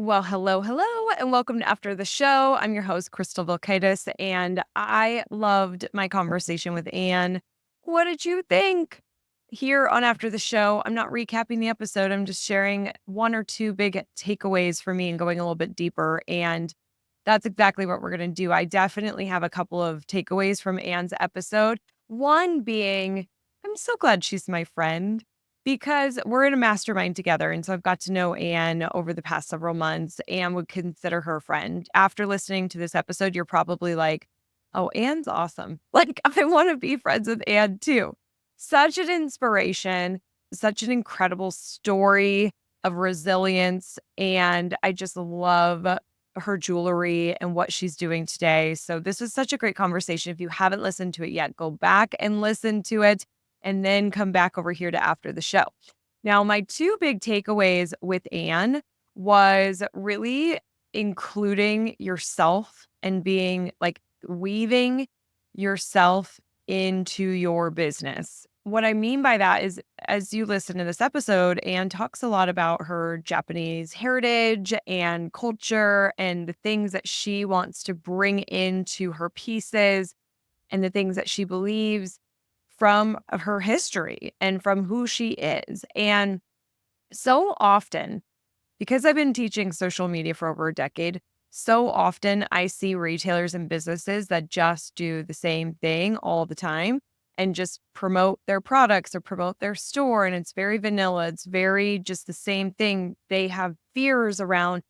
Well, hello, and welcome to After the Show. I'm your host, Crystal Vilkaitis, and I loved my conversation with Ann. What did you think? Here on After the Show, I'm not recapping the episode. I'm just sharing one or two big takeaways for me and going a little bit deeper. And that's exactly what we're going to do. I definitely have a couple of takeaways from Ann's episode. One being, I'm so glad she's my friend because we're in a mastermind together. And so I've got to know Ann over the past several months and would consider her a friend. After listening to this episode, you're probably like, oh, Ann's awesome. Like, I want to be friends with Ann too. Such an inspiration, such an incredible story of resilience. And I just love her jewelry and what she's doing today. So this is such a great conversation. If you haven't listened to it yet, go back and listen to it and then come back over here to After the Show. Now, my two big takeaways with Ann was really including yourself and being like weaving yourself into your business. What I mean by that is, as you listen to this episode, Anne talks a lot about her Japanese heritage and culture and the things that she wants to bring into her pieces and the things that she believes from her history and from who she is. And so often, because I've been teaching social media for over a decade, so often I see retailers and businesses that just do the same thing all the time and just promote their products or promote their store. And it's very vanilla. It's very just the same thing. They have fears around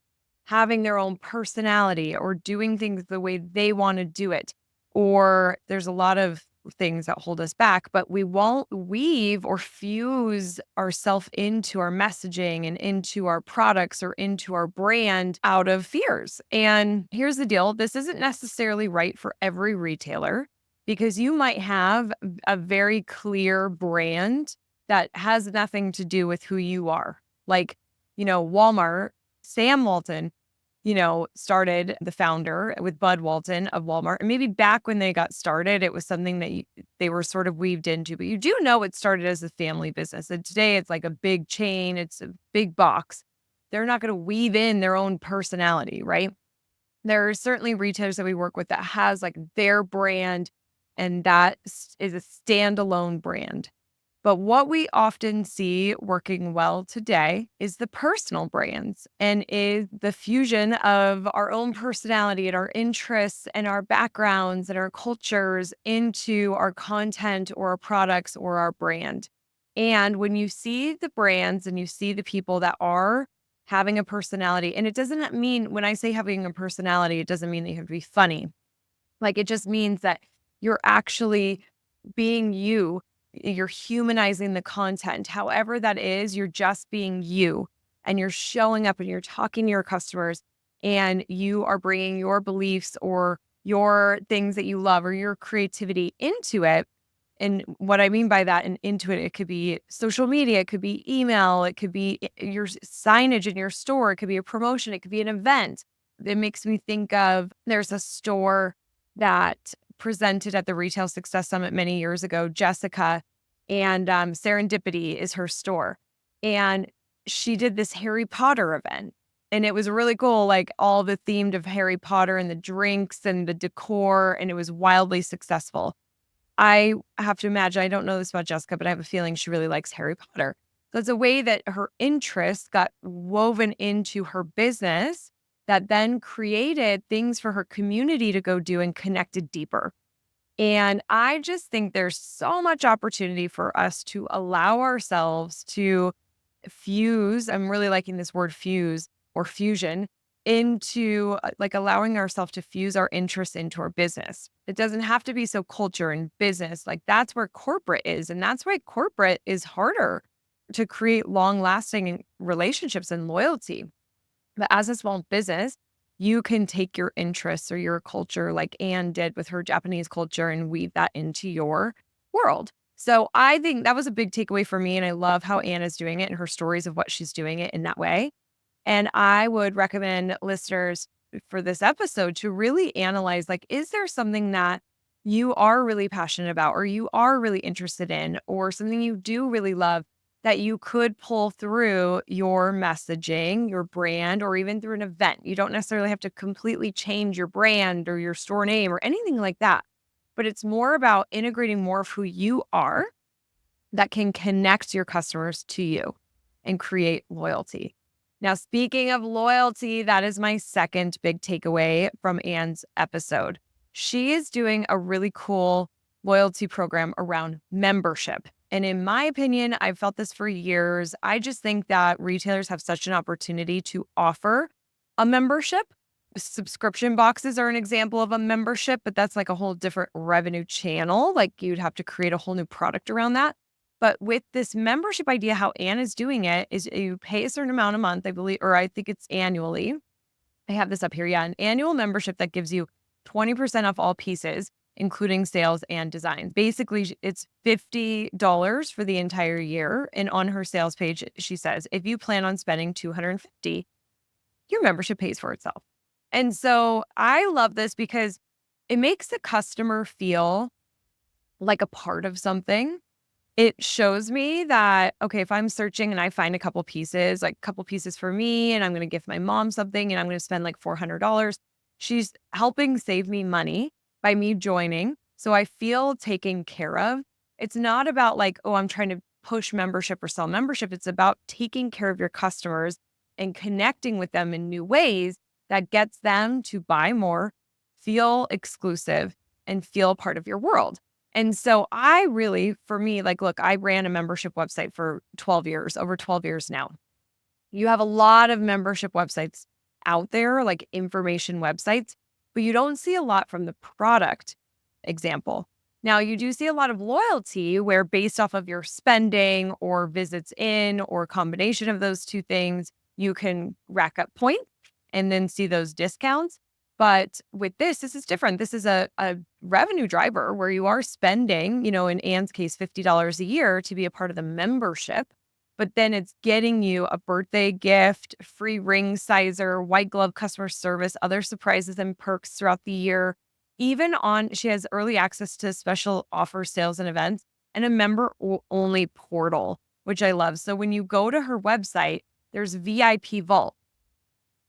having their own personality or doing things the way they want to do it. Or there's a lot of things that hold us back, but we won't weave or fuse ourselves into our messaging and into our products or into our brand out of fears. And here's the deal. This isn't necessarily right for every retailer because you might have a very clear brand that has nothing to do with who you are. Like, Walmart, Sam Walton, started the founder with Bud Walton of Walmart. And maybe back when they got started, it was something that they were sort of weaved into. But you do know it started as a family business. And today it's like a big chain, it's a big box. They're not going to weave in their own personality, right? There are certainly retailers that we work with that has like their brand, and that is a standalone brand. But what we often see working well today is the personal brands and is the fusion of our own personality and our interests and our backgrounds and our cultures into our content or our products or our brand. And when you see the brands and you see the people that are having a personality, and it doesn't mean, when I say having a personality, it doesn't mean they have to be funny. Like, it just means that you're actually being you. You're humanizing the content. However that is, you're just being you and you're showing up and you're talking to your customers and you are bringing your beliefs or your things that you love or your creativity into it. And what I mean by that and into it, it could be social media, it could be email, it could be your signage in your store, it could be a promotion, it could be an event. It makes me think of, there's a store that presented at the Retail Success Summit many years ago, Jessica, and Serendipity is her store. And she did this Harry Potter event. And it was really cool, like all the themed of Harry Potter and the drinks and the decor, and it was wildly successful. I have to imagine, I don't know this about Jessica, but I have a feeling she really likes Harry Potter. So it's a way that her interests got woven into her business that then created things for her community to go do and connected deeper. And I just think there's so much opportunity for us to allow ourselves to fuse. I'm really liking this word fuse or fusion into like allowing ourselves to fuse our interests into our business. It doesn't have to be so culture and business. Like, that's where corporate is. And that's why corporate is harder to create long lasting relationships and loyalty. But as a small business, you can take your interests or your culture, like Anne did with her Japanese culture, and weave that into your world. So I think that was a big takeaway for me. And I love how Anne is doing it and her stories of what she's doing it in that way. And I would recommend listeners for this episode to really analyze, like, is there something that you are really passionate about or you are really interested in or something you do really love? that you could pull through your messaging, your brand, or even through an event. You don't necessarily have to completely change your brand or your store name or anything like that. But it's more about integrating more of who you are that can connect your customers to you and create loyalty. Now, speaking of loyalty, that is my second big takeaway from Ann's episode. She is doing a really cool loyalty program around membership. And in my opinion, I've felt this for years. I just think that retailers have such an opportunity to offer a membership. Subscription boxes are an example of a membership, but that's like a whole different revenue channel. Like you'd have to create a whole new product around that. But with this membership idea, how Ann is doing it is you pay a certain amount a month, I believe, or I think it's annually. I have this up here. Yeah, an annual membership that gives you 20% off all pieces, including sales and designs. Basically, it's $50 for the entire year. And on her sales page, she says, if you plan on spending $250, your membership pays for itself. And so I love this because it makes the customer feel like a part of something. It shows me that, okay, if I'm searching and I find a couple pieces, like a couple pieces for me, and I'm going to give my mom something and I'm going to spend like $400, she's helping save me money by me joining. So I feel taken care of. It's not about like, oh, I'm trying to push membership or sell membership. It's about taking care of your customers and connecting with them in new ways that gets them to buy more, feel exclusive, and feel part of your world. And so I really, for me, like, look, I ran a membership website for 12 years, over 12 years now. You have a lot of membership websites out there, like information websites, but you don't see a lot from the product example. Now, you do see a lot of loyalty where based off of your spending or visits in or combination of those two things, you can rack up points and then see those discounts. But with this is different. This is a revenue driver where you are spending, in Ann's case, $50 a year to be a part of the membership. But then it's getting you a birthday gift, free ring sizer, white glove customer service, other surprises and perks throughout the year. She has early access to special offers, sales, and events, and a member only portal, which I love. So when you go to her website, there's VIP Vault.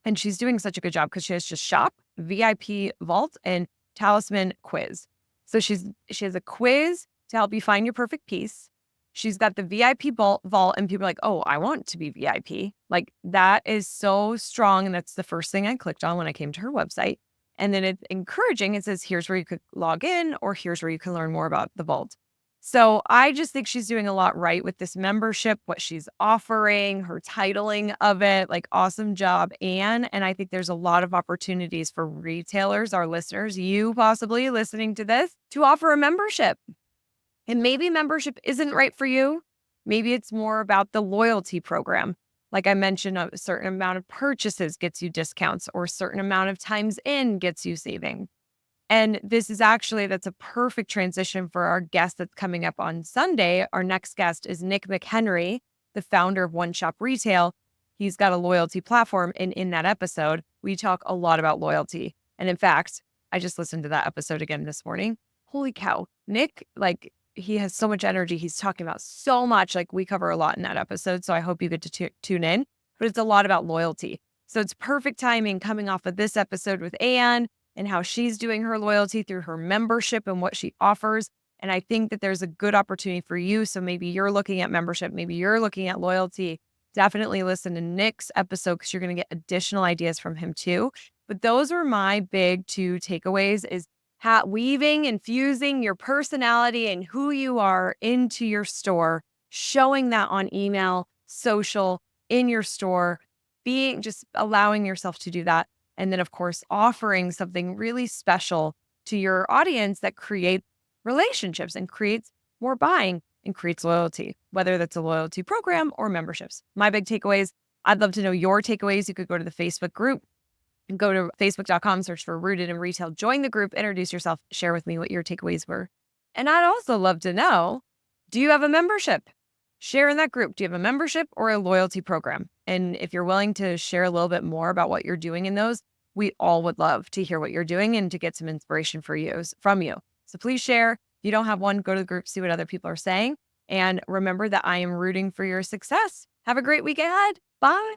And she's doing such a good job because she has just shop, VIP Vault, and Talisman Quiz. So she has a quiz to help you find your perfect piece. She's got the VIP vault, and people are like, oh, I want to be VIP. Like that is so strong. And that's the first thing I clicked on when I came to her website. And then it's encouraging. It says, here's where you could log in, or here's where you can learn more about the vault. So I just think she's doing a lot right with this membership, what she's offering, her titling of it, like awesome job, Ann. And I think there's a lot of opportunities for retailers, our listeners, you possibly listening to this, to offer a membership. And maybe membership isn't right for you. Maybe it's more about the loyalty program. Like I mentioned, a certain amount of purchases gets you discounts, or a certain amount of times in gets you saving. And that's a perfect transition for our guest that's coming up on Sunday. Our next guest is Nick McHenry, the founder of One Shop Retail. He's got a loyalty platform. And in that episode, we talk a lot about loyalty. And in fact, I just listened to that episode again this morning. Holy cow. Nick, he has so much energy. He's talking about so much. Like we cover a lot in that episode. So I hope you get to tune in. But it's a lot about loyalty. So it's perfect timing coming off of this episode with Ann and how she's doing her loyalty through her membership and what she offers. And I think that there's a good opportunity for you. So maybe you're looking at membership, maybe you're looking at loyalty. Definitely listen to Nick's episode because you're going to get additional ideas from him too. But those were my big two takeaways: is weaving, infusing your personality and who you are into your store, showing that on email, social, in your store, just allowing yourself to do that. And then, of course, offering something really special to your audience that creates relationships and creates more buying and creates loyalty, whether that's a loyalty program or memberships. My big takeaways, I'd love to know your takeaways. You could go to the Facebook group and go to facebook.com, search for Rooted in Retail, join the group, introduce yourself, share with me what your takeaways were. And I'd also love to know, do you have a membership? Share in that group. Do you have a membership or a loyalty program? And if you're willing to share a little bit more about what you're doing in those, we all would love to hear what you're doing and to get some inspiration from you. So please share. If you don't have one, go to the group, see what other people are saying. And remember that I am rooting for your success. Have a great week ahead. Bye.